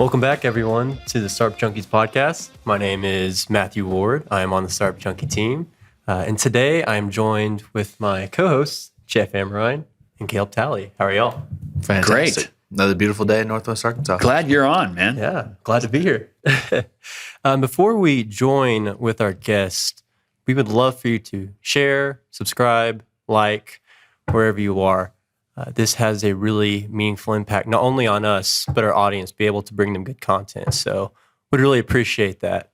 Welcome back, everyone, to the Startup Junkies podcast. My name is Matthew Ward. I am on the Startup Junkie team. And today I am joined with my co-hosts, Jeff Amerine and Caleb Talley. How are y'all? Fantastic. Great. Another beautiful day in Northwest Arkansas. Glad you're on, man. Yeah, glad to be here. Before we join with our guest, we would love for you to share, subscribe, like, wherever you are. This has a really meaningful impact, not only on us, but our audience, be able to bring them good content. So we'd really appreciate that.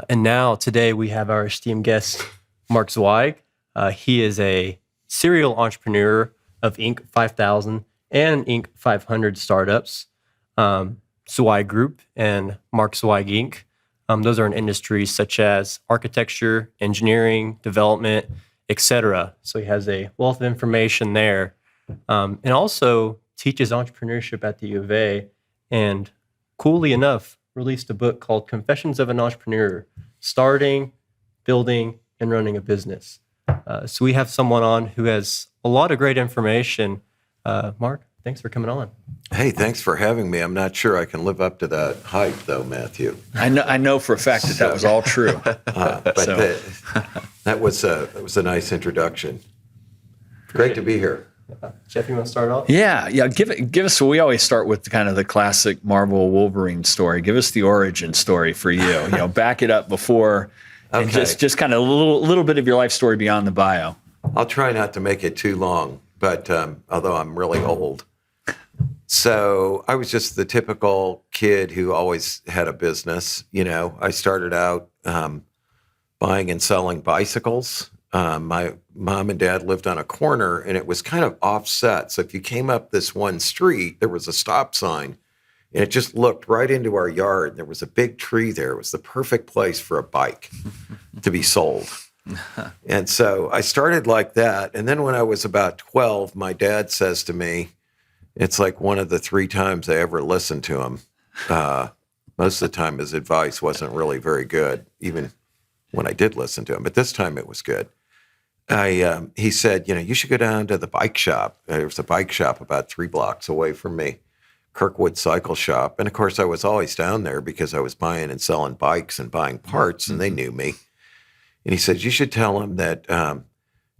And now, today, we have our esteemed guest, Mark Zweig. He is a serial entrepreneur of Inc. 5000 and Inc. 500 startups, Zweig Group and Mark Zweig Inc. Those are in industries such as architecture, engineering, development, etc. So he has a wealth of information there, and also teaches entrepreneurship at the U of A. And coolly enough, released a book called Confessions of an Entrepreneur: Starting, Building, and Running a Business. So we have someone on who has a lot of great information. Mark, thanks for coming on. Hey, thanks for having me. I'm not sure I can live up to that hype, though, Matthew. I know for a fact that was all true. That was a nice introduction. Great to be here. Jeff, you want to start off? Yeah. Give us. So we always start with kind of the classic Marvel Wolverine story. Give us the origin story for you. Back it up before, and just kind of a little bit of your life story beyond the bio. I'll try not to make it too long, but although I'm really old. So I was just the typical kid who always had a business. I started out buying and selling bicycles. My mom and dad lived on a corner, and it was kind of offset. So if you came up this one street, there was a stop sign, and it just looked right into our yard. There was a big tree there. It was the perfect place for a bike to be sold. And so I started like that. And then when I was about 12, my dad says to me, it's like one of the 3 times I ever listened to him. Most of the time, his advice wasn't really very good, even when I did listen to him. But this time it was good. He said, you should go down to the bike shop. There was a bike shop about 3 blocks away from me, Kirkwood Cycle Shop. And of course, I was always down there because I was buying and selling bikes and buying parts, and they knew me. And he said, you should tell them that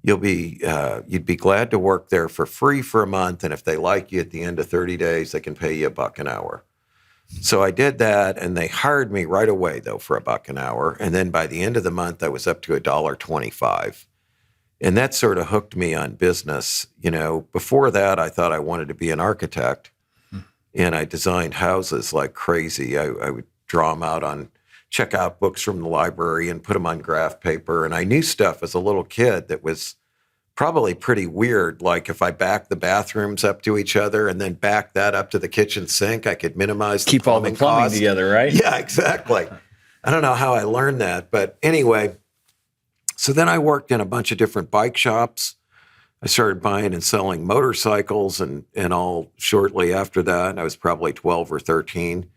you'd be glad to work there for free for a month, and if they like you at the end of 30 days, they can pay you $1 an hour. So I did that, and they hired me right away, though, for $1 an hour. And then by the end of the month, I was up to $1.25. And that sort of hooked me on business. Before that, I thought I wanted to be an architect, and I designed houses like crazy. I would draw them out check out books from the library and put them on graph paper. And I knew stuff as a little kid that was probably pretty weird. Like if I backed the bathrooms up to each other and then backed that up to the kitchen sink, I could minimize Keep all the plumbing cost together, right? Yeah, exactly. I don't know how I learned that. But anyway, so then I worked in a bunch of different bike shops. I started buying and selling motorcycles and all shortly after that. I was probably 12 or 13.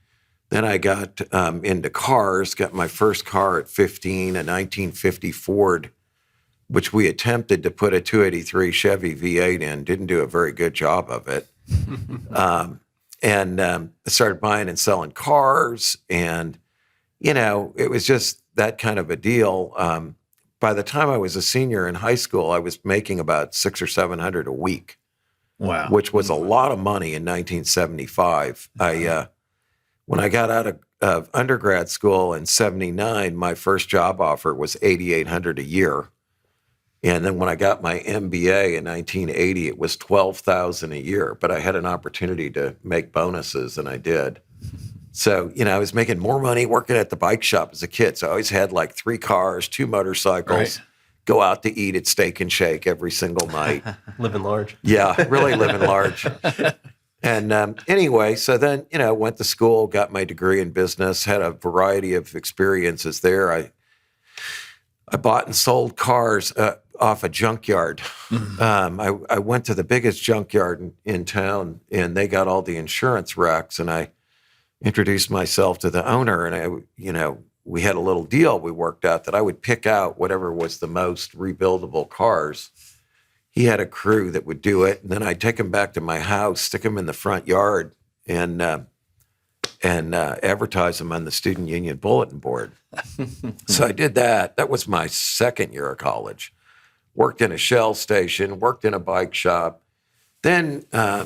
Then I got into cars, got my first car at 15, a 1950 Ford, which we attempted to put a 283 Chevy V8 in, didn't do a very good job of it. And I started buying and selling cars, and, it was just that kind of a deal. By the time I was a senior in high school, I was making about $600 or $700 a week. Wow. Which was a lot of money in 1975. When I got out of undergrad school in 79, my first job offer was $8,800 a year. And then when I got my MBA in 1980, it was $12,000 a year. But I had an opportunity to make bonuses, and I did. So, I was making more money working at the bike shop as a kid. So I always had like 3 cars, 2 motorcycles, Right. Go out to eat at Steak and Shake every single night. Living large. Yeah, really living large. And anyway, so then, went to school, got my degree in business, had a variety of experiences there. I bought and sold cars off a junkyard. Mm-hmm. I went to the biggest junkyard in town, and they got all the insurance wrecks, and I introduced myself to the owner, and we had a little deal we worked out that I would pick out whatever was the most rebuildable cars. He had a crew that would do it, and then I'd take them back to my house, stick them in the front yard, and and advertise them on the student union bulletin board. So I did that. That was my second year of college. Worked in a Shell station, worked in a bike shop. Then I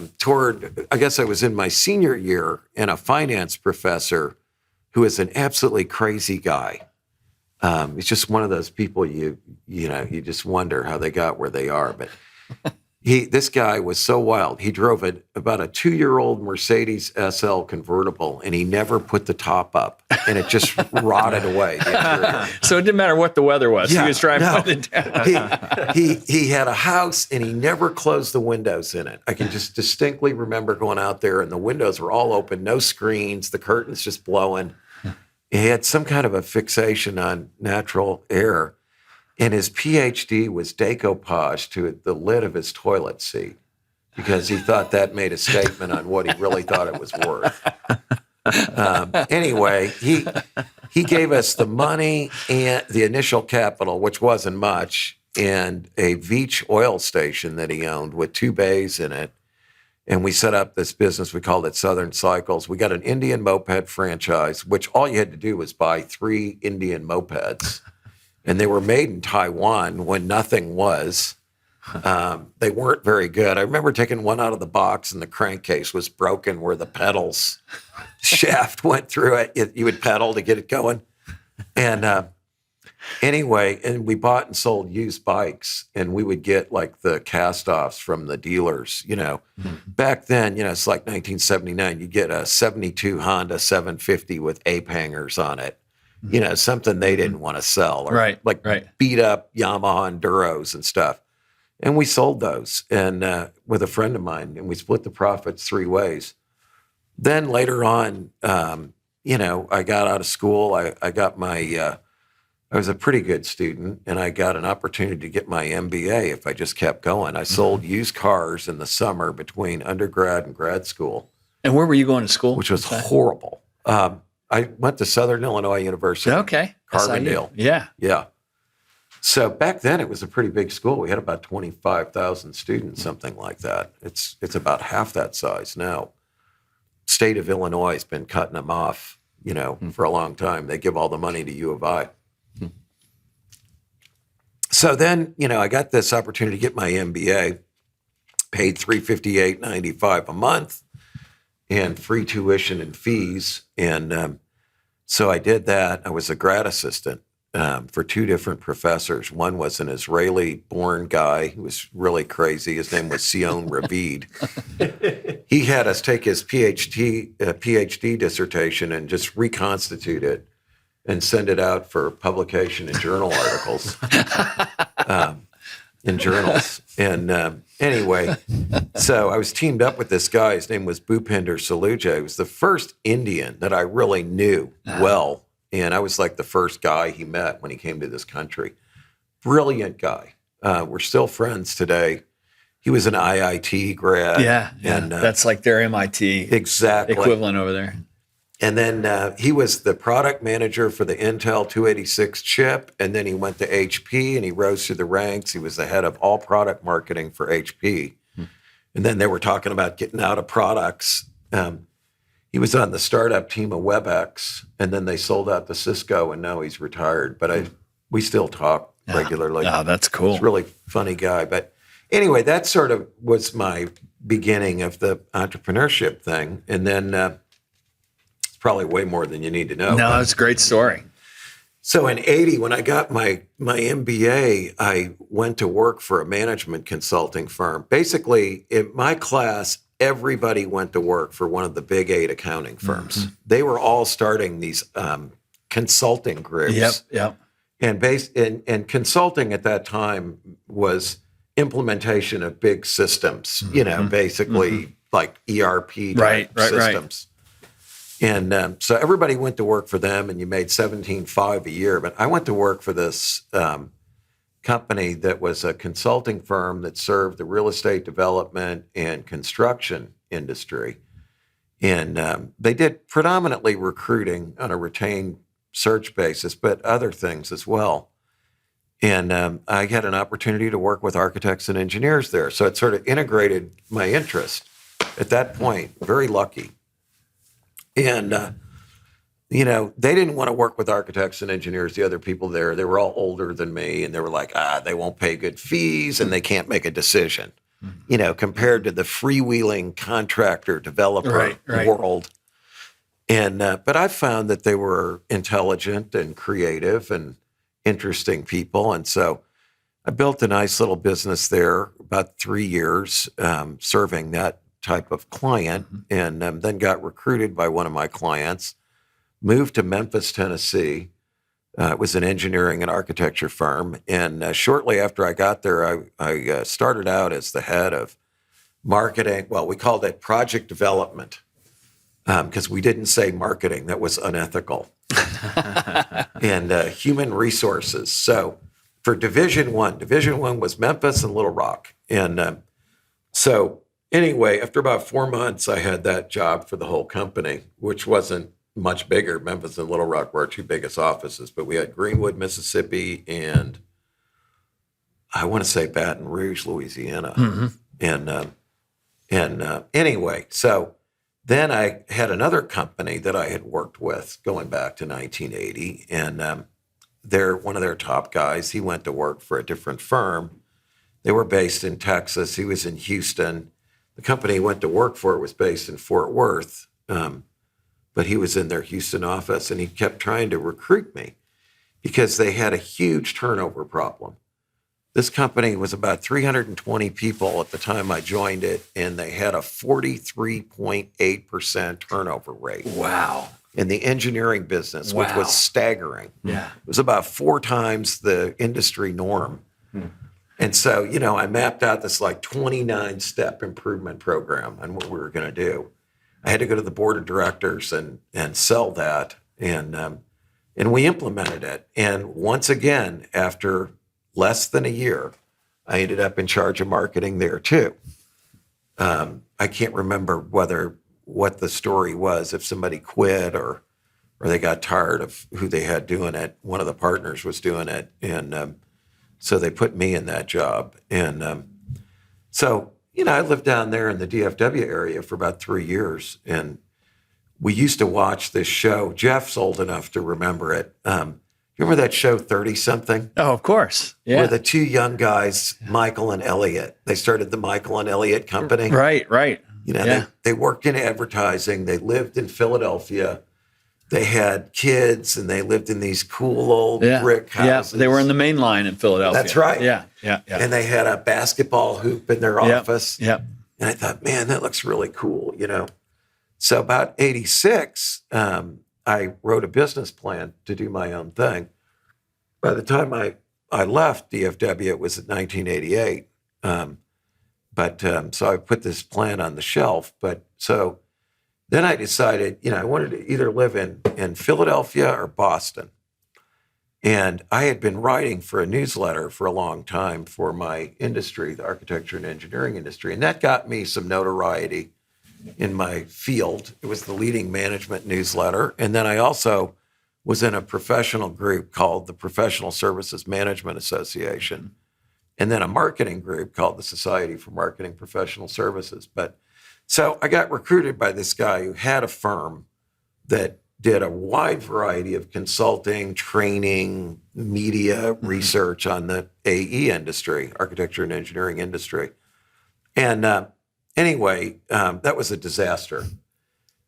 guess I was in my senior year, and a finance professor who is an absolutely crazy guy. He's just one of those people you just wonder how they got where they are. But this guy was so wild. He drove about a 2-year-old Mercedes SL convertible, and he never put the top up, and it just rotted away. So it didn't matter what the weather was. Yeah, he was driving no. it down. He had a house, and he never closed the windows in it. I can just distinctly remember going out there, and the windows were all open, no screens, the curtains just blowing. He had some kind of a fixation on natural air. And his PhD was decoupage to the lid of his toilet seat because he thought that made a statement on what he really thought it was worth. Anyway, he gave us the money and the initial capital, which wasn't much, and a Veach oil station that he owned with 2 bays in it. And we set up this business. We called it Southern Cycles. We got an Indian moped franchise, which all you had to do was buy 3 Indian mopeds. And they were made in Taiwan when nothing was. They weren't very good. I remember taking one out of the box, and the crankcase was broken where the pedals shaft went through it. You would pedal to get it going. And anyway, and we bought and sold used bikes, and we would get like the cast-offs from the dealers. Back then, it's like 1979. You get a 72 Honda 750 with ape hangers on it. Something they didn't want to sell, or beat up Yamaha Enduros and stuff. And we sold those and with a friend of mine, and we split the profits 3 ways. Then later on, I got out of school. I got my, I was a pretty good student, and I got an opportunity to get my MBA if I just kept going. I sold used cars in the summer between undergrad and grad school. And where were you going to school? Which was horrible. I went to Southern Illinois University. Okay. Carbondale. Yeah. Yeah. So back then it was a pretty big school. We had about 25,000 students, something like that. It's about half that size now. State of Illinois has been cutting them off, for a long time. They give all the money to U of I. So then, I got this opportunity to get my MBA, paid $358.95 a month, and free tuition and fees. And so I did that. I was a grad assistant for 2 different professors. One was an Israeli-born guy who was really crazy. His name was Sion Ravid. He had us take his PhD dissertation and just reconstitute it and send it out for publication in journal articles. In journals. And anyway, so I was teamed up with this guy. His name was Bhupinder Saluja. He was the first Indian that I really knew well. And I was like the first guy he met when he came to this country. Brilliant guy. We're still friends today. He was an IIT grad. Yeah. And that's like their MIT equivalent over there. And then he was the product manager for the Intel 286 chip. And then he went to HP and he rose through the ranks. He was the head of all product marketing for HP. And then they were talking about getting out of products. He was on the startup team of WebEx, and then they sold out to Cisco, and now he's retired. But we still talk regularly. Oh, that's cool. He's a really funny guy. But anyway, that sort of was my beginning of the entrepreneurship thing. And then probably way more than you need to know. No, it's a great story. So in 80, when I got my MBA, I went to work for a management consulting firm. Basically, in my class, everybody went to work for one of the big 8 accounting firms. Mm-hmm. They were all starting these consulting groups. Yep. And consulting at that time was implementation of big systems, basically like ERP type systems. And so everybody went to work for them, and you made $17,500 a year. But I went to work for this company that was a consulting firm that served the real estate development and construction industry. And they did predominantly recruiting on a retained search basis, but other things as well. And I had an opportunity to work with architects and engineers there. So it sort of integrated my interest at that point. Very lucky. And, they didn't want to work with architects and engineers, the other people there. They were all older than me, and they were like, they won't pay good fees, and they can't make a decision, compared to the freewheeling contractor developer world. And but I found that they were intelligent and creative and interesting people. And so I built a nice little business there, about 3 years, serving that type of client, and then got recruited by one of my clients, moved to Memphis, Tennessee. It was an engineering and architecture firm. And shortly after I got there, I started out as the head of marketing. Well, we called it project development because we didn't say marketing. That was unethical. And human resources. So for Division One was Memphis and Little Rock. And so anyway, after about 4 months, I had that job for the whole company, which wasn't much bigger. Memphis and Little Rock were our two biggest offices, but we had Greenwood, Mississippi, and I want to say Baton Rouge, Louisiana. And anyway, so then I had another company that I had worked with going back to 1980, and one of their top guys, he went to work for a different firm. They were based in Texas. He was in Houston. The company he went to work for was based in Fort Worth, but he was in their Houston office, and he kept trying to recruit me because they had a huge turnover problem. This company was about 320 people at the time I joined it, and they had a 43.8% turnover rate. Wow. In the engineering business, which was staggering. Yeah. It was about 4 times the industry norm. And so, I mapped out this 29-step improvement program on what we were going to do. I had to go to the board of directors and sell that, and we implemented it. And once again, after less than a year, I ended up in charge of marketing there too. I can't remember what the story was, if somebody quit or they got tired of who they had doing it. One of the partners was doing it, and so they put me in that job. And so, I lived down there in the DFW area for about 3 years, and we used to watch this show. Jeff's old enough to remember it. You remember that show, 30-something? Oh, of course. Yeah. Where the two young guys, Michael and Elliot, they started the Michael and Elliot Company. Right. They worked in advertising. They lived in Philadelphia. They had kids, and they lived in these cool old brick houses. Yeah, they were in the main line in Philadelphia. That's right. Yeah. And they had a basketball hoop in their office. Yeah. And I thought, man, that looks really cool, So about 86, I wrote a business plan to do my own thing. By the time I left DFW, it was in 1988. So I put this plan on the shelf. Then I decided, I wanted to either live in Philadelphia or Boston. And I had been writing for a newsletter for a long time for my industry, the architecture and engineering industry. And that got me some notoriety in my field. It was the leading management newsletter. And then I also was in a professional group called the Professional Services Management Association, and then a marketing group called the Society for Marketing Professional Services. So I got recruited by this guy who had a firm that did a wide variety of consulting, training, media, research on the AE industry, architecture and engineering industry. And anyway, that was a disaster.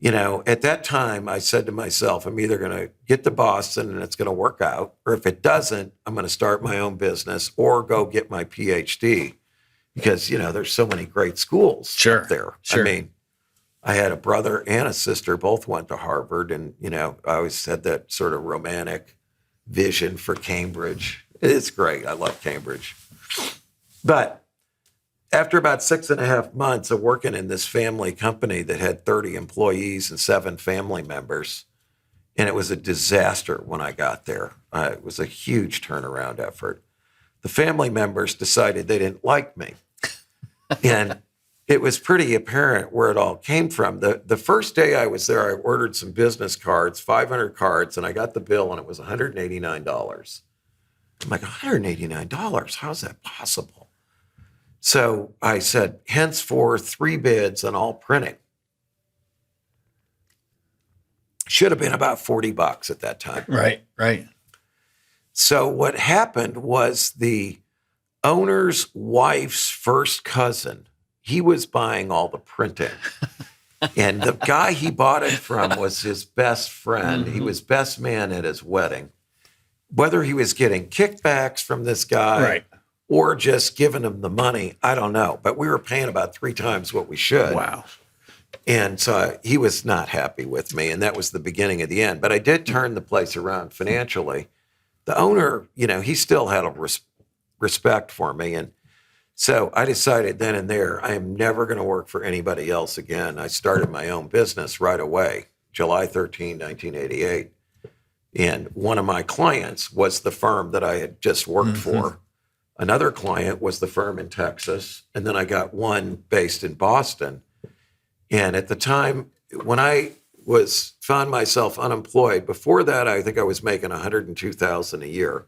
At that time, I said to myself, I'm either going to get to Boston and it's going to work out, or if it doesn't, I'm going to start my own business or go get my PhD. Because, there's so many great schools up there. Sure. I mean, I had a brother and a sister, both went to Harvard. And, I always had that sort of romantic vision for Cambridge. It's great. I love Cambridge. But after about 6.5 months of working in this family company that had 30 employees and 7 family members, and it was a disaster when I got there. It was a huge turnaround effort. The family members decided they didn't like me. And it was pretty apparent where it all came from. The first day I was there, I ordered some business cards, 500 cards, and I got the bill, and it was $189. I'm like, $189? How's that possible? So I said, henceforth, 3 bids on all printing. Should have been about $40 at that time. Right. Right. So what happened was the owner's wife's first cousin, he was buying all the printing. And the guy he bought it from was his best friend. He was best man at his wedding. Whether he was getting kickbacks from this guy or just giving him the money, I don't know. But we were paying about 3 times what we should. Wow. And so he was not happy with me. And that was the beginning of the end. But I did turn the place around financially. The owner, he still had a respect for me. And so I decided then and there, I am never going to work for anybody else again. I started my own business right away, July 13, 1988. And one of my clients was the firm that I had just worked for. Another client was the firm in Texas. And then I got one based in Boston. And at the time, when I found myself unemployed, before that, I think I was making $102,000 a year.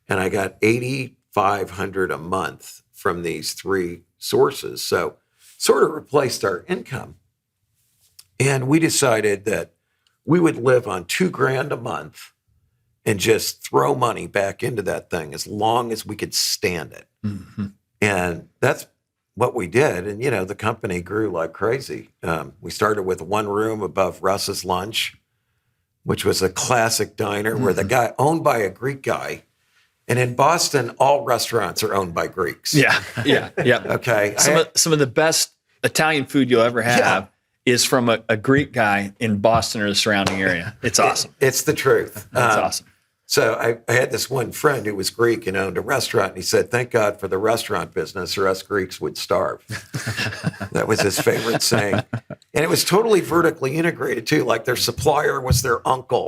And I got $8,500 a month from these 3 sources. So sort of replaced our income. And we decided that we would live on $2,000 a month and just throw money back into that thing as long as we could stand it. And that's what we did. And, the company grew like crazy. We started with 1 room above Russ's Lunch, which was a classic diner where the guy owned by a Greek guy. And in Boston, all restaurants are owned by Greeks. Yeah. Okay. Some of the best Italian food you'll ever have is from a Greek guy in Boston or the surrounding area. It's awesome. It's the truth. That's awesome. So I had this one friend who was Greek and owned a restaurant. And he said, thank God for the restaurant business or us Greeks would starve. That was his favorite saying. And it was totally vertically integrated too. Like their supplier was their uncle,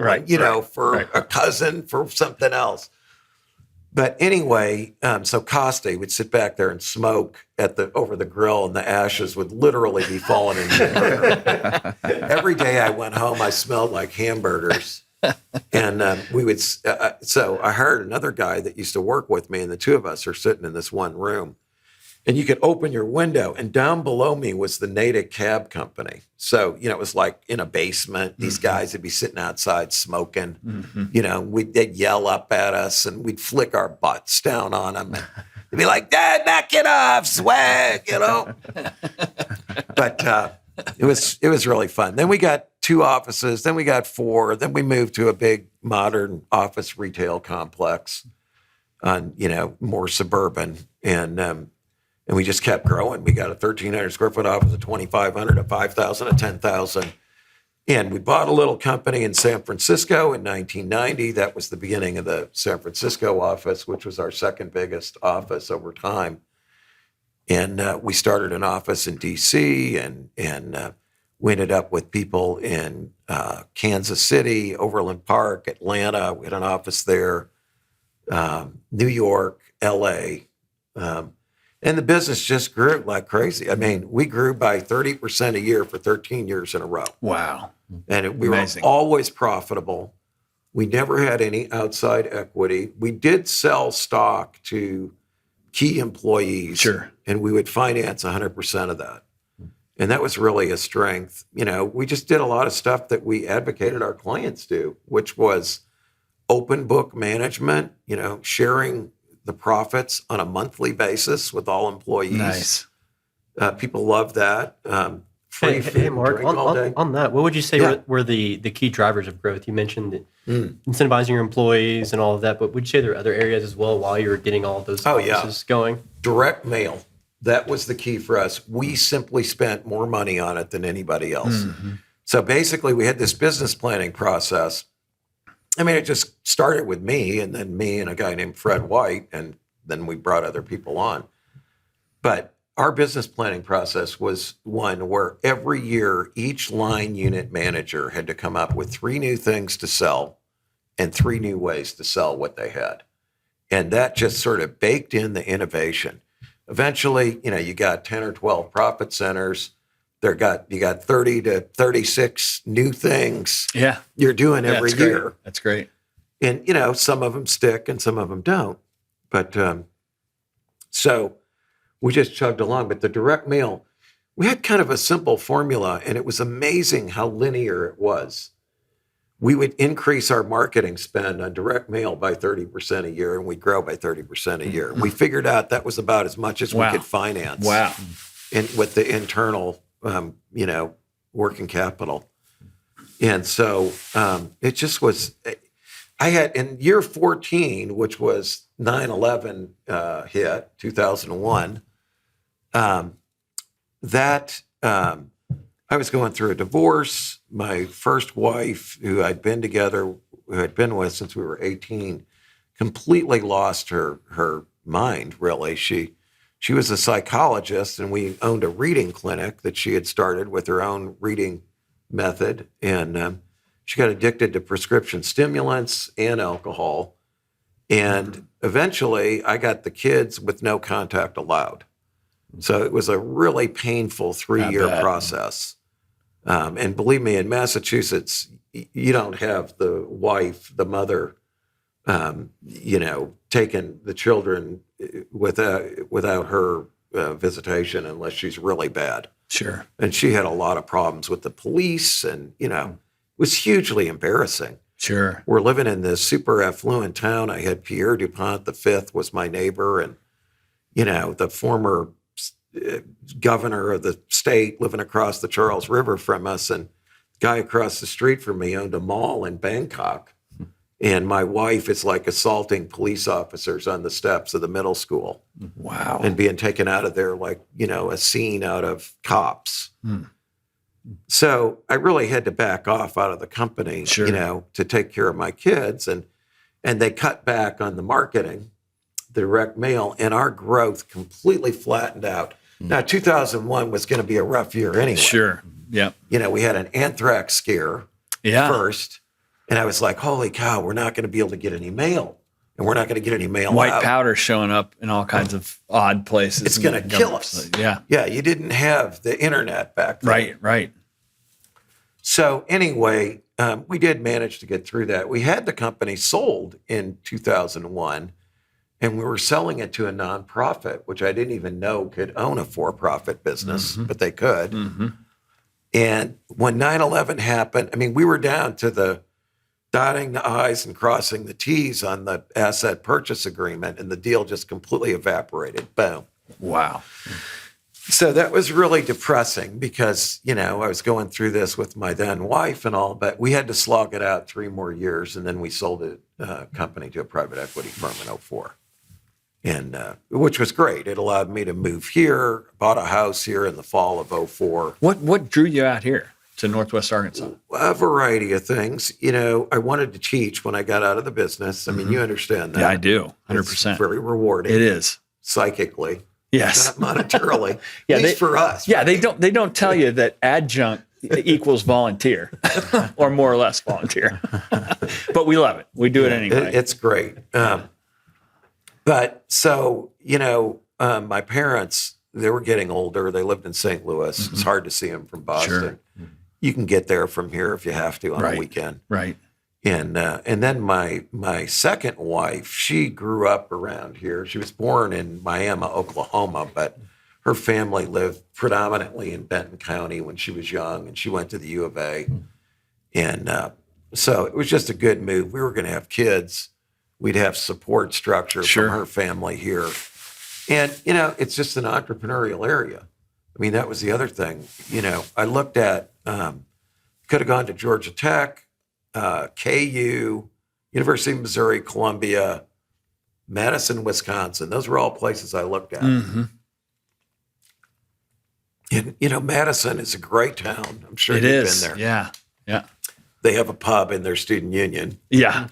for a cousin, for something else. But anyway, so Costa would sit back there and smoke over the grill, and the ashes would literally be falling into the burger. Every day I went home, I smelled like hamburgers. And so I hired another guy that used to work with me, and the 2 of us are sitting in this one room. And you could open your window, and down below me was the Natick Cab Company. So, it was like in a basement. These guys would be sitting outside smoking. They'd yell up at us, and we'd flick our butts down on them. And they'd be like, Dad, knock it off, Zweig, But it was really fun. Then we got 2 offices. Then we got 4. Then we moved to a big modern office retail complex on, more suburban. And we just kept growing. We got a 1,300 square foot office, a 2,500, a 5,000, a 10,000. And we bought a little company in San Francisco in 1990. That was the beginning of the San Francisco office, which was our second biggest office over time. And we started an office in D.C. and we ended up with people in Kansas City, Overland Park, Atlanta. We had an office there, New York, L.A., and the business just grew like crazy. I mean, we grew by 30% a year for 13 years in a row. Wow. And we were always profitable. We never had any outside equity. We did sell stock to key employees. Sure. And we would finance 100% of that. And that was really a strength. We just did a lot of stuff that we advocated our clients do, which was open book management, sharing the profits on a monthly basis with all employees. Nice. People love that. Free food, hey, Mark, all day. on that, what would you say were the key drivers of growth? You mentioned incentivizing your employees and all of that, but would you say there are other areas as well while you were getting all of those offices going? Direct mail. That was the key for us. We simply spent more money on it than anybody else. So basically, we had this business planning process. I mean, it just started with me and then me and a guy named Fred White, and then we brought other people on. But our business planning process was one where every year, each line unit manager had to come up with 3 new things to sell and 3 new ways to sell what they had. And that just sort of baked in the innovation. Eventually, you got 10 or 12 profit centers. You got 30 to 36 new things you're doing every year. That's great. And, some of them stick and some of them don't. But so we just chugged along. But the direct mail, we had kind of a simple formula, and it was amazing how linear it was. we would increase our marketing spend on direct mail by 30% a year, and we'd grow by 30% a year. We figured out that was about as much as we could finance. Wow. With the internal, working capital. And so it just was, I had in year 14, which was 9/11 hit, 2001, I was going through a divorce. My first wife, who had been with since we were 18, completely lost her mind, really. She was a psychologist, and we owned a reading clinic that she had started with her own reading method. And she got addicted to prescription stimulants and alcohol. And eventually I got the kids with no contact allowed. So it was a really painful 3-year process. And believe me, in Massachusetts, you don't have the wife, the mother, taking the children without her visitation unless she's really bad. Sure. And she had a lot of problems with the police, and, it was hugely embarrassing. Sure. We're living in this super affluent town. I had Pierre DuPont V was my neighbor, and, the former governor of the state living across the Charles River from us, and the guy across the street from me owned a mall in Bangkok. And my wife is like assaulting police officers on the steps of the middle school. Wow. And being taken out of there like, a scene out of Cops. So I really had to back off out of the company, to take care of my kids. And they cut back on the marketing, the direct mail, and our growth completely flattened out. Now, 2001 was going to be a rough year anyway. Sure. Yeah. We had an anthrax scare first. And I was like, holy cow, we're not going to be able to get any mail. And we're not going to get any mail White out. powder showing up in all kinds of odd places. It's going to kill us. Yeah. Yeah, you didn't have the internet back then. Right. So anyway, we did manage to get through that. We had the company sold in 2001, and we were selling it to a nonprofit, which I didn't even know could own a for-profit business, but they could. And when 9/11 happened, we were down to the dotting the I's and crossing the T's on the asset purchase agreement, and the deal just completely evaporated. Boom. Wow. So that was really depressing because, I was going through this with my then wife and all, but we had to slog it out 3 more years, and then we sold the company to a private equity firm in 2004. And which was great. It allowed me to move here, bought a house here in the fall of 2004. What drew you out here to Northwest Arkansas? A variety of things. I wanted to teach when I got out of the business. You understand that. Yeah, I do. 100%. It's very rewarding. It is. Psychically. Yes. Not monetarily. At least for us. Yeah, they don't tell you that adjunct equals volunteer or more or less volunteer. But we love it. We do it anyway. It's great. But so, my parents, they were getting older. They lived in St. Louis. It's hard to see them from Boston. Sure. You can get there from here if you have to on a weekend. Right. And then my second wife, she grew up around here. She was born in Miami, Oklahoma, but her family lived predominantly in Benton County when she was young, and she went to the U of A. And so it was just a good move. We were going to have kids. We'd have support structure from her family here. And, it's just an entrepreneurial area. That was the other thing. I looked at, could have gone to Georgia Tech, KU, University of Missouri, Columbia, Madison, Wisconsin. Those were all places I looked at. And, Madison is a great town. I'm sure you've been there. Yeah. They have a pub in their student union. Yeah.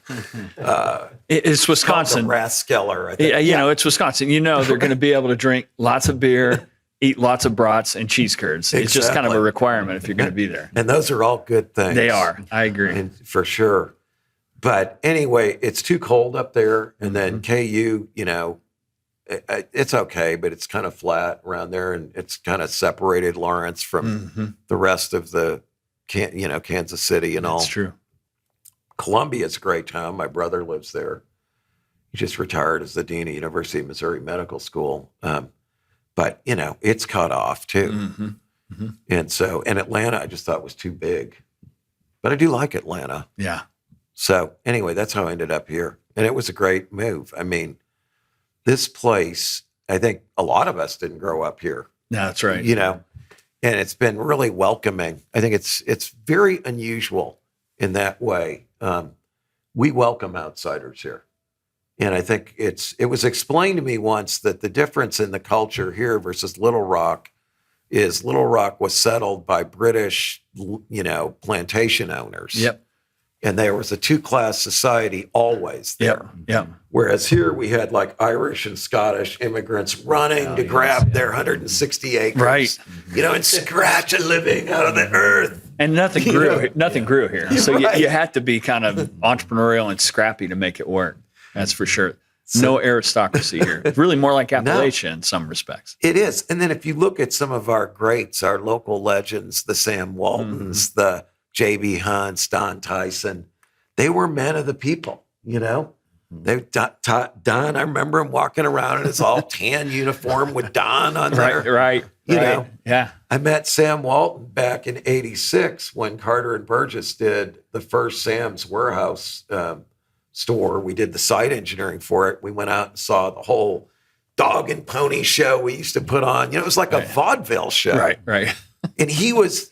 It's Wisconsin. The Rathskeller, I think. It's Wisconsin. They're going to be able to drink lots of beer, eat lots of brats and cheese curds. It's just kind of a requirement if you're going to be there. And those are all good things. They are. I agree. For sure. But anyway, it's too cold up there. And then KU, it's okay, but it's kind of flat around there. And it's kind of separated Lawrence from the rest of the, Kansas City and all. That's true. Columbia is a great town. My brother lives there. He just retired as the dean of University of Missouri Medical School. But, it's cut off too. And so, and Atlanta, I just thought was too big. but I do like Atlanta. Yeah. So anyway, that's how I ended up here. And it was a great move. I mean, this place, I think a lot of us didn't grow up here. No, that's right. You know, and it's been really welcoming. I think it's very unusual in that way. We welcome outsiders here. And I think it was explained to me once that the difference in the culture here versus Little Rock is Little Rock was settled by British, plantation owners. Yep. And there was a two-class society always there. Yep. Whereas here we had like Irish and Scottish immigrants running to grab their 160 acres. Right. And scratch a living out of the earth. And nothing grew. Nothing grew here. So Right. you had to be kind of entrepreneurial and scrappy to make it work. That's for sure. No aristocracy here. It's really more like Appalachia in some respects. It is. And then if you look at some of our greats, our local legends, the Sam Waltons, the J.B. Hunts, Don Tyson, they were men of the people, They Don, I remember him walking around in his all tan uniform with Don on there. Right. Yeah. I met Sam Walton back in '86 when Carter and Burgess did the first Sam's Warehouse store. We did the site engineering for it. We went out and saw the whole dog and pony show we used to put on. It was like a vaudeville show. Right. And he was,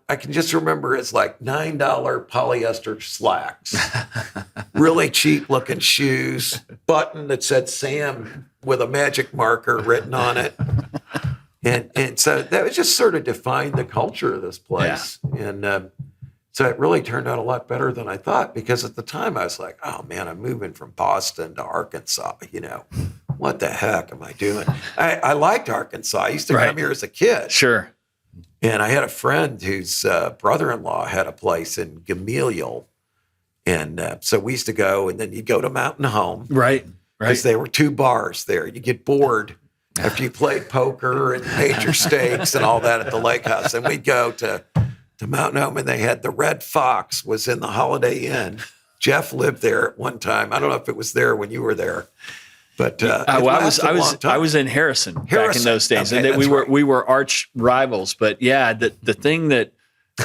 I can just remember his like $9 polyester slacks, really cheap looking shoes, button that said Sam with a magic marker written on it. And so that was just sort of defined the culture of this place. Yeah. And so it really turned out a lot better than I thought, because at the time I was like, oh man, I'm moving from Boston to Arkansas. What the heck am I doing? I liked Arkansas. I used to come here as a kid. Sure. And I had a friend whose brother-in-law had a place in Gamaliel. And so we used to go, and then you'd go to Mountain Home. Right. Because there were 2 bars there. You get bored after you played poker and paid your stakes and all that at the lake house. And we'd go to Mountain Home, and they had the Red Fox was in the Holiday Inn. Jeff lived there at one time. I don't know if it was there when you were there. But I was in Harrison back in those days, okay, and we were arch rivals. But yeah, the thing that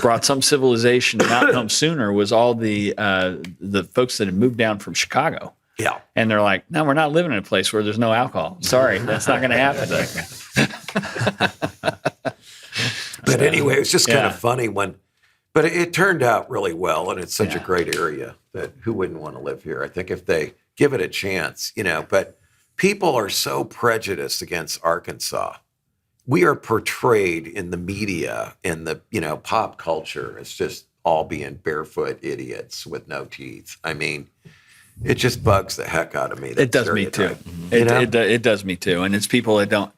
brought some civilization to Mountain Home sooner was all the folks that had moved down from Chicago. Yeah, and they're like, no, we're not living in a place where there's no alcohol. Sorry, that's not going to happen. But anyway, it was just kind of funny but it turned out really well, and it's such a great area that who wouldn't want to live here? I think if they give it a chance, but people are so prejudiced against Arkansas. We are portrayed in the media, in the, pop culture, as just all being barefoot idiots with no teeth. I mean, it just bugs the heck out of me. It does me too. It does me too. And it's people that don't,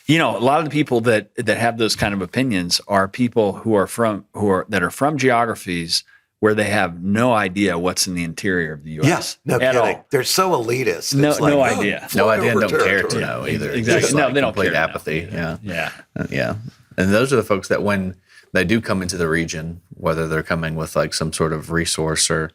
a lot of the people that have those kind of opinions are people that are from geographies where they have no idea what's in the interior of the U.S. Yes, no kidding. All. They're so elitist. No idea. No idea, and don't care to know either. Exactly. No, they don't care. Complete apathy. Yeah. And those are the folks that when they do come into the region, whether they're coming with like some sort of resource or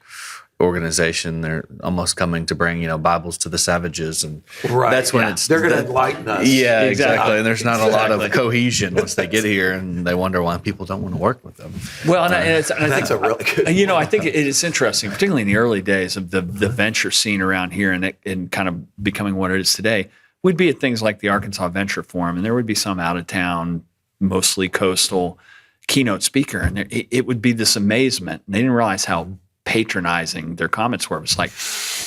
organization, they're almost coming to bring Bibles to the savages, and that's when they're going to enlighten us. Yeah, exactly. And there's not a lot of cohesion once they get here, and they wonder why people don't want to work with them. Well, and I think that's a really good. I think it is interesting, particularly in the early days of the venture scene around here, and kind of becoming what it is today. We'd be at things like the Arkansas Venture Forum, and there would be some out of town, mostly coastal keynote speaker, and it would be this amazement. And they didn't realize how patronizing their comments were. It was like,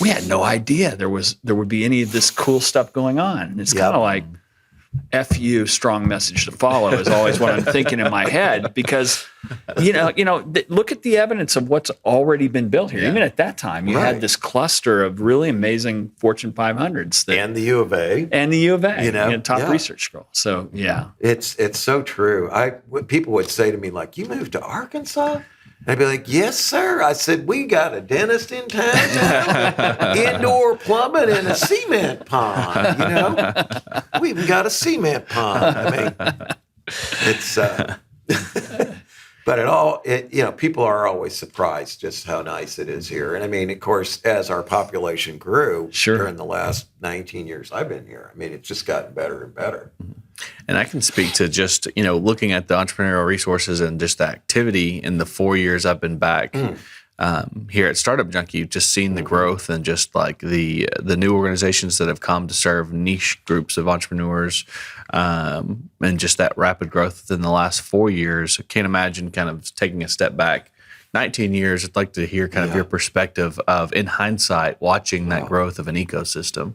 we had no idea there would be any of this cool stuff going on. And it's kind of like, F you, strong message to follow is always what I'm thinking in my head, because, look at the evidence of what's already been built here. Yeah. Even at that time, you had this cluster of really amazing Fortune 500s. And the U of A. Top research school. So, yeah. It's so true. People would say to me, like, you moved to Arkansas? I'd be like, yes, sir. I said, we got a dentist in town, indoor plumbing, and a cement pond, We even got a cement pond. I mean, it's, but people are always surprised just how nice it is here. And I mean, of course, as our population grew during the last 19 years I've been here, I mean, it's just gotten better and better. And I can speak to just, looking at the entrepreneurial resources and just the activity in the 4 years I've been back here at Startup Junkie, you've just seen the growth and just like the new organizations that have come to serve niche groups of entrepreneurs, and just that rapid growth within the last 4 years. I can't imagine kind of taking a step back 19 years. I'd like to hear kind of your perspective of, in hindsight, watching that growth of an ecosystem.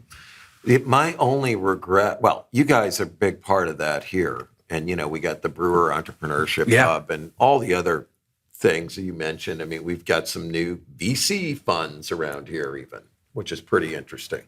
My only regret, well, you guys are a big part of that here. And, we got the Brewer Entrepreneurship Hub and all the other things that you mentioned. I mean, we've got some new VC funds around here even, which is pretty interesting.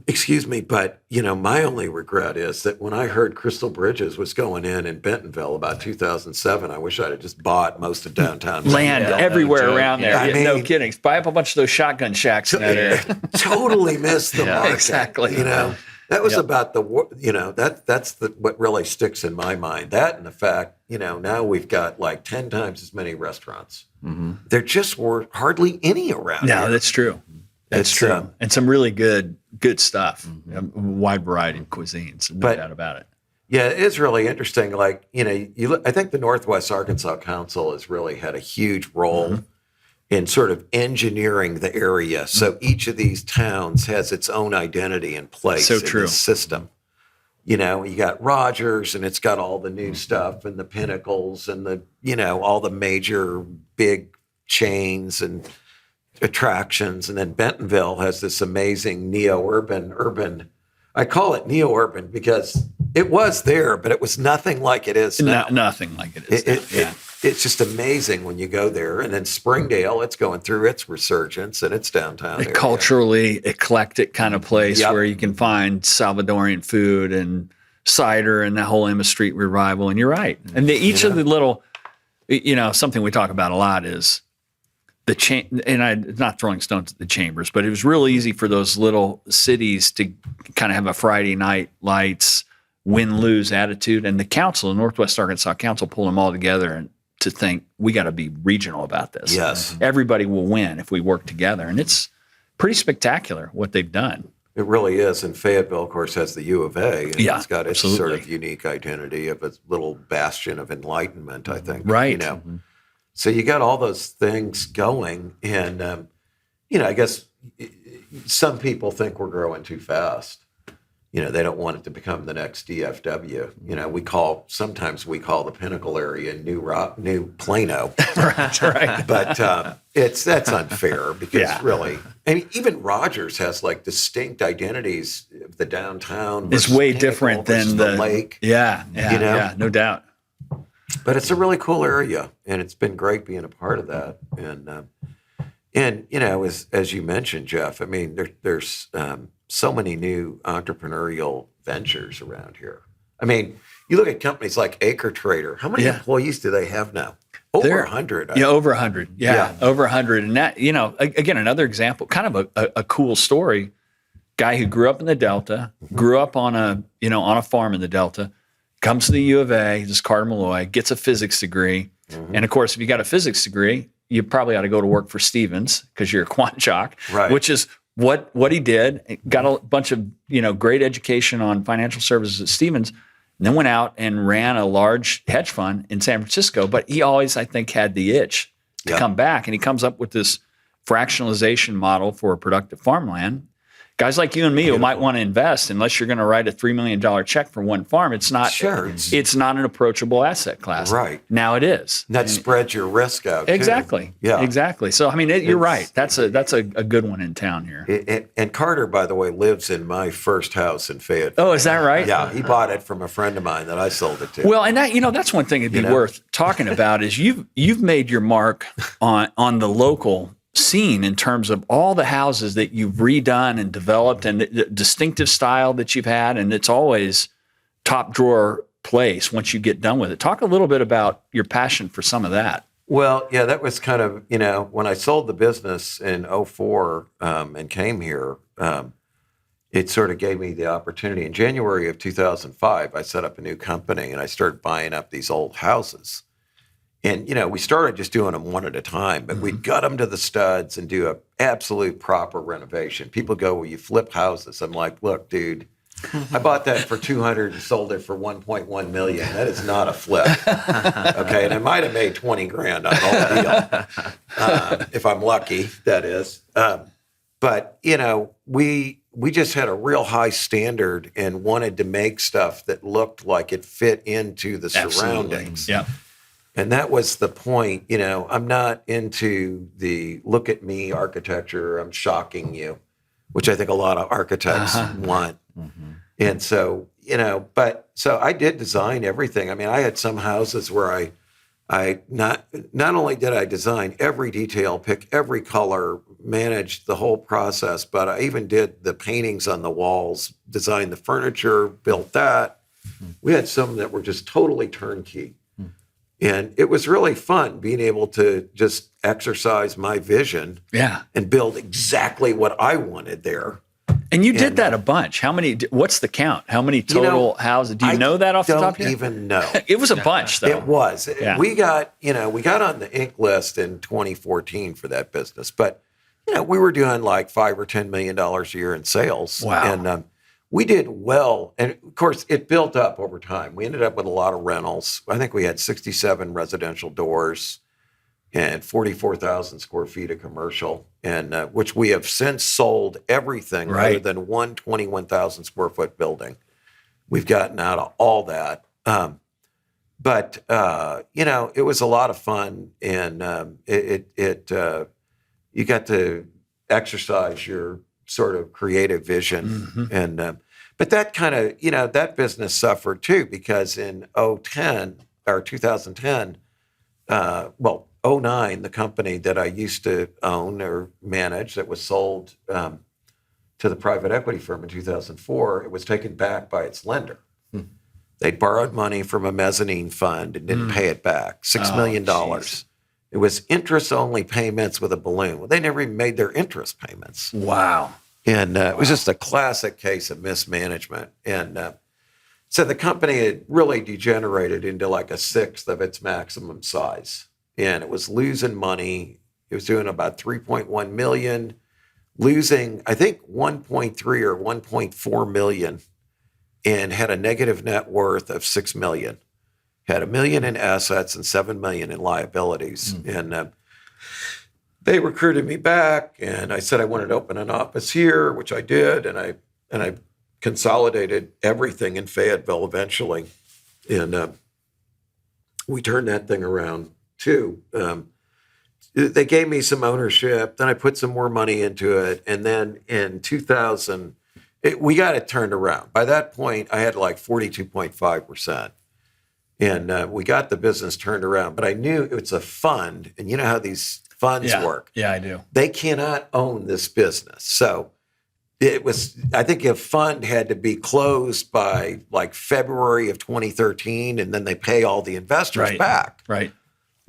Excuse me, but, my only regret is that when I heard Crystal Bridges was going in Bentonville about 2007, I wish I'd have just bought most of downtown. Land everywhere around there. I mean, no kidding. Buy up a bunch of those shotgun shacks in that area. Totally missed the market. Exactly. That was about that's what really sticks in my mind. That and the fact, now we've got like 10 times as many restaurants. There just were hardly any around here. No, that's true. That's true. And some really good stuff. A wide variety of cuisines, no doubt about it. Yeah, it is really interesting. Like, I think the Northwest Arkansas Council has really had a huge role in sort of engineering the area. So each of these towns has its own identity and place in the system. You got Rogers, and it's got all the new stuff and the Pinnacles and all the major big chains and attractions. And then Bentonville has this amazing urban. I call it neo-urban because it was there, but it was nothing like it is now. Nothing like it is now. It's just amazing when you go there. And then Springdale, it's going through its resurgence, and it's downtown. A culturally eclectic kind of place where you can find Salvadorian food and cider and the whole Emma Street revival. And you're right. And each of the little, something we talk about a lot is the and I'm not throwing stones at the chambers, but it was real easy for those little cities to kind of have a Friday night lights, win-lose attitude. And the council, the Northwest Arkansas Council, pulled them all together and to think we got to be regional about this. Yes. Everybody will win if we work together. And it's pretty spectacular what they've done. It really is. And Fayetteville, of course, has the U of A. And it's got its sort of unique identity of a little bastion of enlightenment, I think. Right. So you got all those things going. And, I guess some people think we're growing too fast. They don't want it to become the next DFW. Sometimes we call the Pinnacle area New Plano. Right. But that's unfair because really, I mean, even Rogers has like distinct identities of the downtown. It's way different than the lake. Yeah, no doubt. But it's a really cool area, and it's been great being a part of that. And as you mentioned, Jeff, I mean, there's so many new entrepreneurial ventures around here. I mean, you look at companies like Acre Trader. How many employees do they have now? Over 100. Yeah, over 100. Yeah, over 100. And that, again, another example, kind of a cool story. Guy who grew up in the Delta, grew up on a farm in the Delta, comes to the U of A, this Carter Malloy, gets a physics degree. And of course, if you got a physics degree, you probably ought to go to work for Stevens because you're a quant jock, which is what he did. Got a bunch of great education on financial services at Stevens, and then went out and ran a large hedge fund in San Francisco. But he always, I think, had the itch to come back, and he comes up with this fractionalization model for productive farmland. Guys like you and me who might want to invest, unless you're going to write a $3 million check for one farm, it's not. It's not an approachable asset class. Right now, it is. And that spreads your risk out. Exactly. Too. Yeah. Exactly. So I mean, you're right. That's a good one in town here. And Carter, by the way, lives in my first house in Fayetteville. Oh, is that right? Yeah, he bought it from a friend of mine that I sold it to. Well, and that that's one thing it'd be worth talking about is you've made your mark on the local scene in terms of all the houses that you've redone and developed and the distinctive style that you've had, and it's always top drawer place once you get done with it. Talk a little bit about your passion for some of that. Well, yeah, that was kind of, when I sold the business in 2004 and came here, it sort of gave me the opportunity. In January of 2005, I set up a new company and I started buying up these old houses. And, we started just doing them one at a time, but we'd gut them to the studs and do an absolute proper renovation. People go, well, you flip houses. I'm like, look, dude, I bought that for 200 and sold it for 1.1 million. That is not a flip. Okay, and I might have made 20 grand on the whole deal, if I'm lucky. That is. But we just had a real high standard and wanted to make stuff that looked like it fit into the surroundings. Yeah. And that was the point. I'm not into the look at me architecture. I'm shocking you, which I think a lot of architects want. Mm-hmm. And so, so I did design everything. I mean, I had some houses where I not only did I design every detail, pick every color, managed the whole process, but I even did the paintings on the walls, designed the furniture, built that. Mm-hmm. We had some that were just totally turnkey. And it was really fun being able to just exercise my vision and build exactly what I wanted there. And you did that a bunch. How many, what's the count? How many total houses? Do you know that off the top of your head? I don't even know. It was a bunch, though. It was. Yeah. We got on the Inc. list in 2014 for that business. But, we were doing like $5 or $10 million a year in sales. Wow. And we did well. And of course, it built up over time. We ended up with a lot of rentals. I think we had 67 residential doors and 44,000 square feet of commercial, and which we have since sold everything other than one 21,000 square foot building. We've gotten out of all that. But it was a lot of fun, and you got to exercise your sort of creative vision. Mm-hmm. And but that kind of, that business suffered too, because in 2010, 2009, the company that I used to own or manage that was sold to the private equity firm in 2004, it was taken back by its lender. They borrowed money from a mezzanine fund and didn't pay it back, $6 million. Geez. It was interest-only payments with a balloon. Well, they never even made their interest payments. Wow. And it was just a classic case of mismanagement. And so the company had really degenerated into like a sixth of its maximum size. And it was losing money. It was doing about 3.1 million, losing, I think, 1.3 or 1.4 million, and had a negative net worth of 6 million. Had $1 million in assets and 7 million in liabilities. And they recruited me back, and I said I wanted to open an office here, which I did, and I consolidated everything in Fayetteville eventually, and we turned that thing around too. They gave me some ownership, then I put some more money into it, and then in 2000, we got it turned around. By that point, I had like 42.5%. And we got the business turned around, but I knew it's a fund, and you know how these funds work. Yeah, I do. They cannot own this business. So it was, I think a fund had to be closed by like February of 2013, and then they pay all the investors back. Right.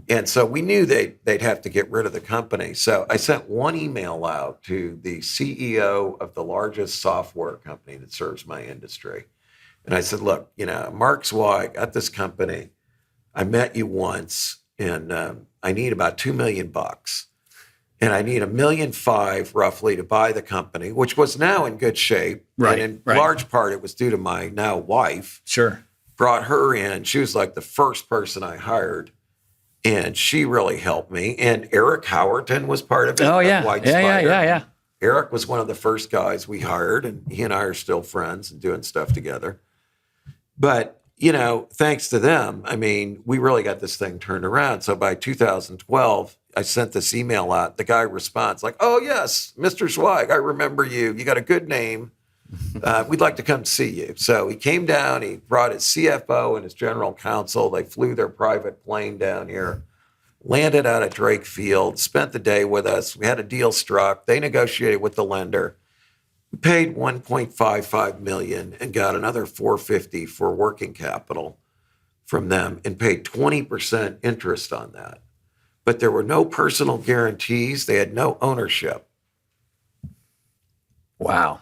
And so we knew they'd have to get rid of the company. So I sent one email out to the CEO of the largest software company that serves my industry. And I said, look, Mark Zweig at this company, I met you once, and I need about $2 million. And I need $1.5 million roughly to buy the company, which was now in good shape. Right. And in large part, it was due to my now wife. Sure. Brought her in. She was like the first person I hired. And she really helped me. And Eric Howerton was part of it. Oh, yeah. Yeah. Eric was one of the first guys we hired, and he and I are still friends and doing stuff together. But, thanks to them, I mean, we really got this thing turned around. So by 2012, I sent this email out. The guy responds like, oh, yes, Mr. Zweig, I remember you. You got a good name. We'd like to come see you. So he came down. He brought his CFO and his general counsel. They flew their private plane down here, landed out at Drake Field, spent the day with us. We had a deal struck. They negotiated with the lender. We paid $1.55 million and got another $450 for working capital from them, and paid 20% interest on that. But there were no personal guarantees. They had no ownership. Wow.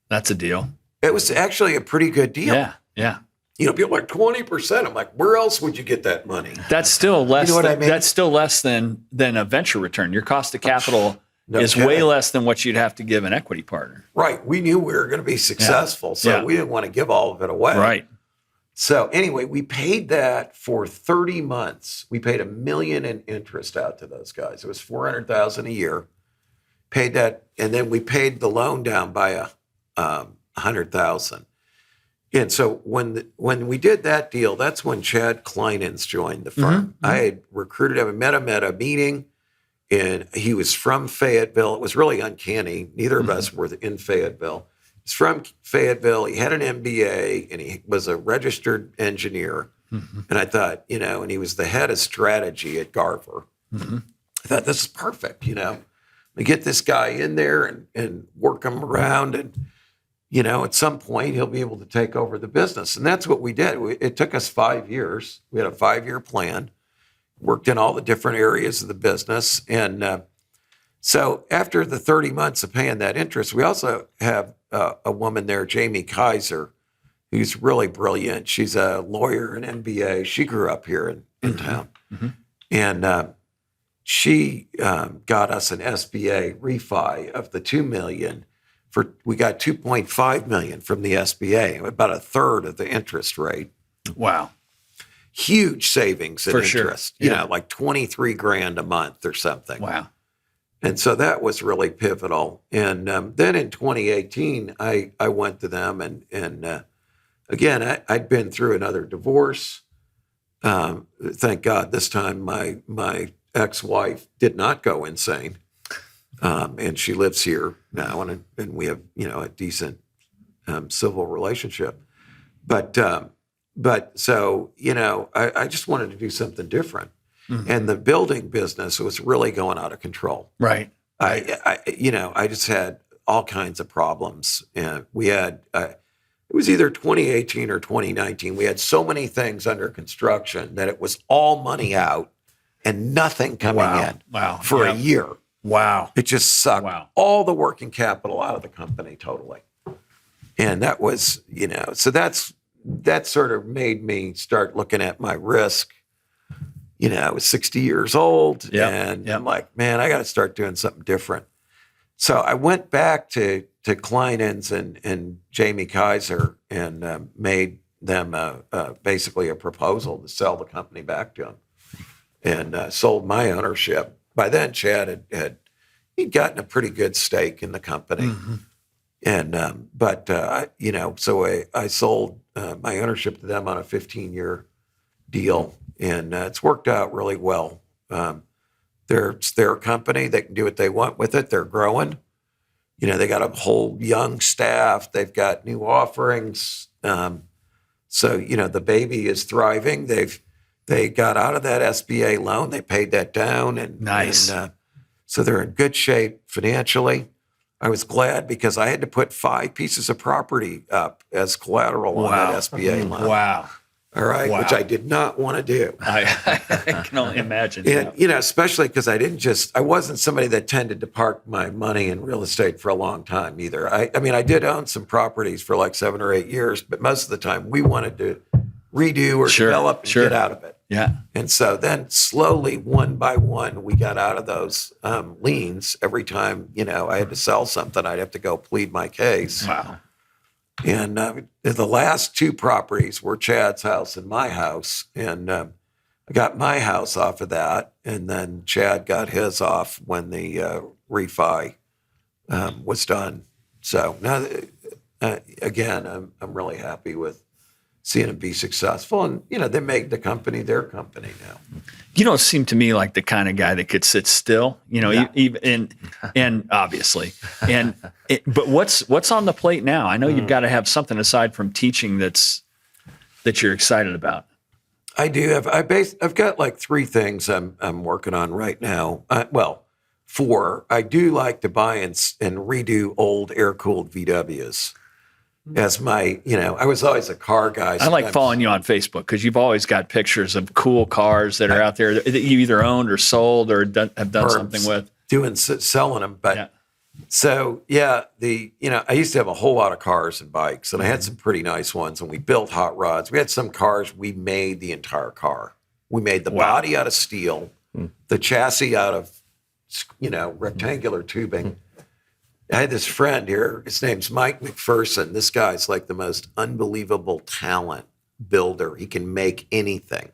That's a deal. It was actually a pretty good deal. Yeah. People are like 20%. I'm like, where else would you get that money? That's still less. You know what I mean? That's still less than a venture return. Your cost of capital is way less than what you'd have to give an equity partner. Right. We knew we were going to be successful, so we didn't want to give all of it away. Right. So anyway, we paid that for 30 months. We paid $1 million in interest out to those guys. It was $400,000 a year. Paid that, and then we paid the loan down by $100,000. And so when we did that deal, that's when Chad Kleinens joined the firm. I had recruited him. I met him at a meeting, and he was from Fayetteville. It was really uncanny. Neither of us were in Fayetteville. He's from Fayetteville. He had an MBA, and he was a registered engineer. And I thought, and he was the head of strategy at Garver. I thought, this is perfect, We get this guy in there and work him around, and at some point he'll be able to take over the business. And that's what we did. It took us 5 years. We had a 5-year plan, worked in all the different areas of the business. And so after the 30 months of paying that interest, we also have a woman there, Jamie Kaiser, who's really brilliant. She's a lawyer, an MBA. She grew up here in town. And she got us an SBA refi of the $2 million. We got $2.5 million from the SBA, about a third of the interest rate. Wow. Huge savings in interest, sure. Like $23,000 a month or something. Wow. And so that was really pivotal. And then in 2018, I went to them and again, I'd been through another divorce. Thank God this time my ex-wife did not go insane. And she lives here now, and we have, a decent civil relationship. But so, I just wanted to do something different. And the building business was really going out of control. Right. I just had all kinds of problems. And we had, it was either 2018 or 2019. We had so many things under construction that it was all money out and nothing coming in for a year. Wow. It just sucked all the working capital out of the company totally. And that was, so that sort of made me start looking at my risk. I was 60 years old and I'm like, man, I got to start doing something different. So I went back to Kleinens and Jamie Kaiser and made them basically a proposal to sell the company back to them and sold my ownership. By then, Chad he'd gotten a pretty good stake in the company. And, so I sold my ownership to them on a 15-year deal. And it's worked out really well. It's their company. They can do what they want with it. They're growing. They got a whole young staff. They've got new offerings. So, the baby is thriving. They got out of that SBA loan. They paid that down. And nice. And, so they're in good shape financially. I was glad because I had to put 5 pieces of property up as collateral on that SBA loan. Wow. All right, which I did not want to do. I can only imagine. And, especially because I wasn't somebody that tended to park my money in real estate for a long time either. I mean, I did own some properties for like 7 or 8 years, but most of the time we wanted to redo or develop and get out of it. Yeah. And so then slowly, one by one, we got out of those liens. Every time, I had to sell something, I'd have to go plead my case. Wow. And the last 2 properties were Chad's house and my house. And I got my house off of that. And then Chad got his off when the refi was done. So now, again, I'm really happy with seeing them be successful. And, they make the company their company now. You don't seem to me like the kind of guy that could sit still, even and obviously, but what's on the plate now? I know you've got to have something aside from teaching that you're excited about. I do have. I've got like 3 things I'm working on right now. 4. I do like to buy and redo old air-cooled VWs. As my, I was always a car guy. I like following you on Facebook because you've always got pictures of cool cars that are out there that you either owned or sold or have done something with. Selling them. But so, I used to have a whole lot of cars and bikes, and I had some pretty nice ones, and we built hot rods. We had some cars, we made the entire car. We made the body out of steel, the chassis out of rectangular tubing. I had this friend here. His name's Mike McPherson. This guy's like the most unbelievable talent builder. He can make anything.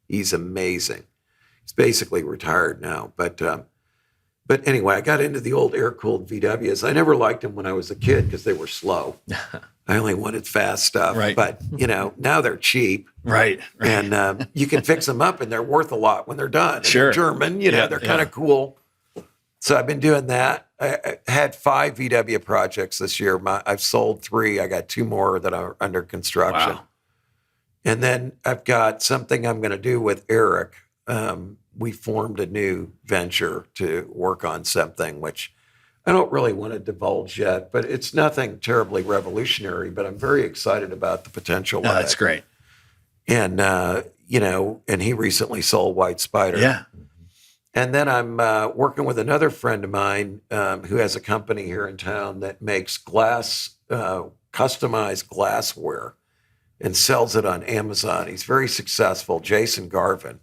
He's amazing. He's basically retired now. But anyway, I got into the old air-cooled VWs. I never liked them when I was a kid because they were slow. I only wanted fast stuff. Right. But, now they're cheap. Right. And you can fix them up and they're worth a lot when they're done. And Sure. they're German, they're kind of cool. So I've been doing that. I had 5 VW projects this year. I've sold 3. I got 2 more that are under construction. Wow. And then I've got something I'm going to do with Eric. We formed a new venture to work on something, which I don't really want to divulge yet, but it's nothing terribly revolutionary, but I'm very excited about the potential of it. That's great. And, and he recently sold White Spider. Yeah. And then I'm working with another friend of mine who has a company here in town that makes customized glassware and sells it on Amazon. He's very successful, Jason Garvin.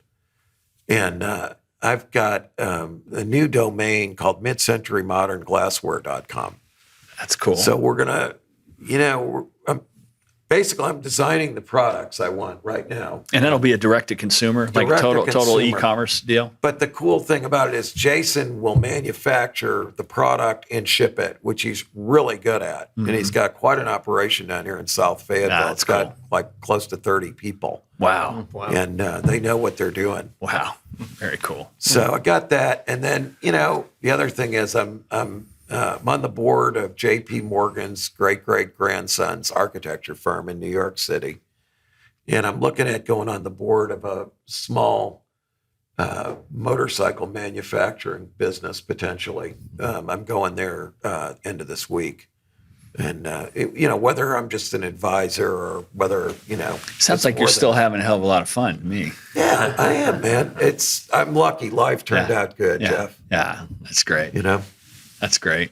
And I've got a new domain called midcenturymodernglassware.com. That's cool. So we're going to, I'm designing the products I want right now. And that'll be a direct-to-consumer, like total e-commerce deal? But the cool thing about it is Jason will manufacture the product and ship it, which he's really good at. Mm-hmm. And he's got quite an operation down here in South Fayetteville. It's got like close to 30 people. Wow. And they know what they're doing. Wow. Very cool. So I got that. And then, the other thing is I'm on the board of J.P. Morgan's great-great-grandson's architecture firm in New York City. And I'm looking at going on the board of a small motorcycle manufacturing business, potentially. I'm going there end of this week. And, whether I'm just an advisor or whether, Sounds like you're still having a hell of a lot of fun to me. Yeah, I am, man. I'm lucky. Life turned out good, Jeff. Yeah, that's great. That's great.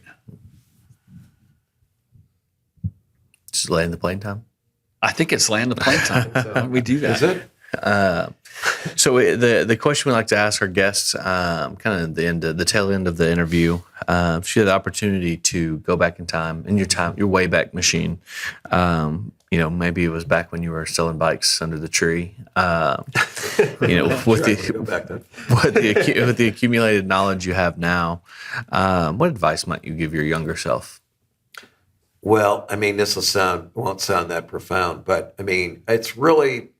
Just land the plane time. I think it's land the plane time. So we do that. Is it? So the question we like to ask our guests, kind of the tail end of the interview, if you had the opportunity to go back in time, in your Wayback Machine, maybe it was back when you were selling bikes under the tree, with the accumulated knowledge you have now, what advice might you give your younger self? Well, this won't sound that profound, but I've really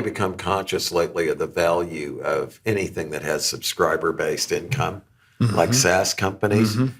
become conscious lately of the value of anything that has subscriber-based income, like SaaS companies. Mm-hmm.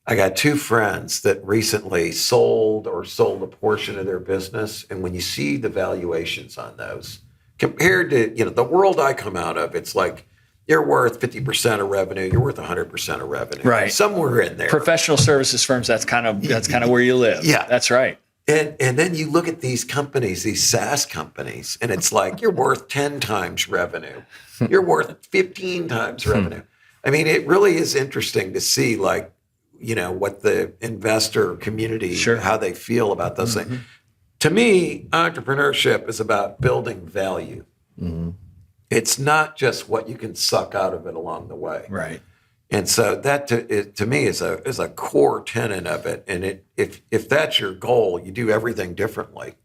I got 2 friends that recently sold a portion of their business. And when you see the valuations on those, compared to, the world I come out of, it's like you're worth 50% of revenue, you're worth 100% of revenue. Right. Somewhere in there. Professional services firms, that's kind of where you live. Yeah. That's right. And then you look at these companies, these SaaS companies, and it's like you're worth 10 times revenue. You're worth 15 times revenue. It really is interesting to see what the investor community, how they feel about those things. To me, entrepreneurship is about building value. Mm-hmm. It's not just what you can suck out of it along the way. Right. And so that to me is a core tenet of it. And if that's your goal, you do everything differently,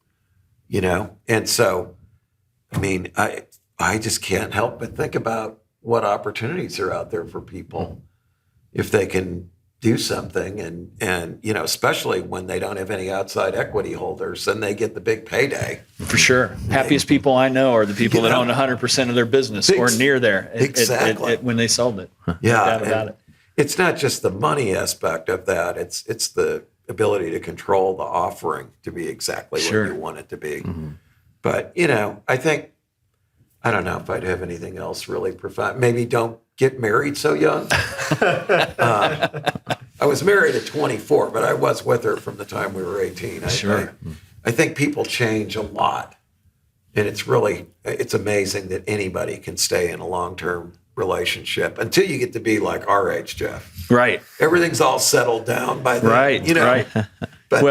And so, I just can't help but think about what opportunities are out there for people if they can do something, and especially when they don't have any outside equity holders, then they get the big payday. For sure. Happiest people I know are the people that own 100% of their business or near there when they sold it. Yeah. No doubt about it. It's not just the money aspect of that. It's the ability to control the offering to be exactly what you want it to be. Mm-hmm. But, I don't know if I'd have anything else really profound. Maybe don't get married so young. I was married at 24, but I was with her from the time we were 18. I think people change a lot. And it's amazing that anybody can stay in a long-term relationship until you get to be like our age, Jeff. Right. Everything's all settled down by then. Right. Right. But,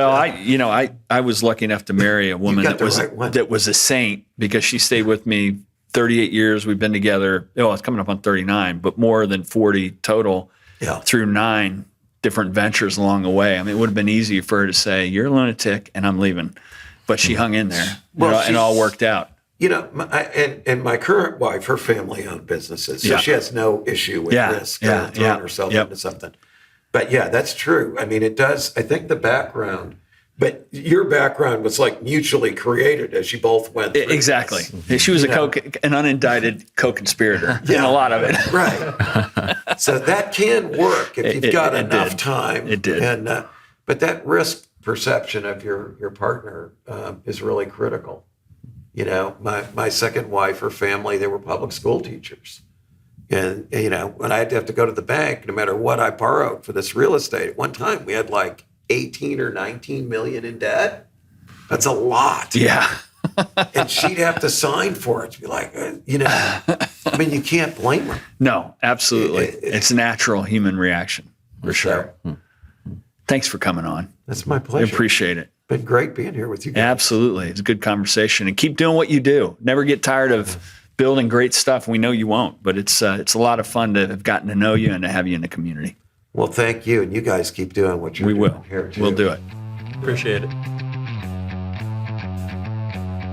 I was lucky enough to marry a woman that was a saint because she stayed with me 38 years we've been together. Oh, it's coming up on 39, but more than 40 total through 9 different ventures along the way. I mean, it would have been easy for her to say, "You're a lunatic and I'm leaving." But she hung in there, and it all worked out. And my current wife, her family owned businesses, so she has no issue with risk or throwing herself into something. But that's true. I mean, it does. I think the background, but your background was like mutually created as you both went through. Exactly. She was an unindicted co-conspirator in a lot of it. Right. So that can work if you've got enough time. It did. And but that risk perception of your partner is really critical. My second wife, her family, they were public school teachers. And, when I had to have to go to the bank, no matter what I borrowed for this real estate, at one time we had like 18 or 19 million in debt. That's a lot. Yeah. And she'd have to sign for it to be like, I mean, you can't blame her. No, absolutely. It's a natural human reaction, for sure. Thanks for coming on. That's my pleasure. I appreciate it. Been great being here with you guys. Absolutely. It's a good conversation. And keep doing what you do. Never get tired of building great stuff. We know you won't, but it's a lot of fun to have gotten to know you and to have you in the community. Well, thank you. And you guys keep doing what you're doing here too. We'll do it. Appreciate it.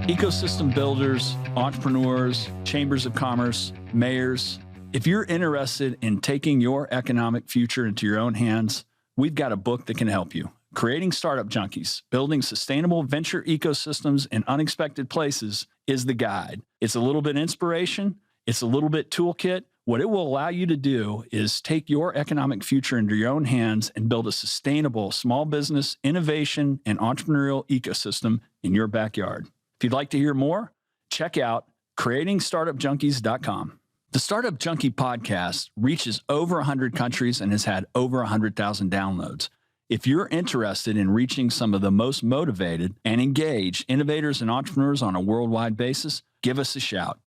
Ecosystem builders, entrepreneurs, chambers of commerce, mayors. If you're interested in taking your economic future into your own hands, we've got a book that can help you. Creating Startup Junkies, Building Sustainable Venture Ecosystems in Unexpected Places is the guide. It's a little bit inspiration. It's a little bit toolkit. What it will allow you to do is take your economic future into your own hands and build a sustainable small business, innovation, and entrepreneurial ecosystem in your backyard. If you'd like to hear more, check out creatingstartupjunkies.com. The Startup Junkie podcast reaches over 100 countries and has had over 100,000 downloads. If you're interested in reaching some of the most motivated and engaged innovators and entrepreneurs on a worldwide basis, give us a shout.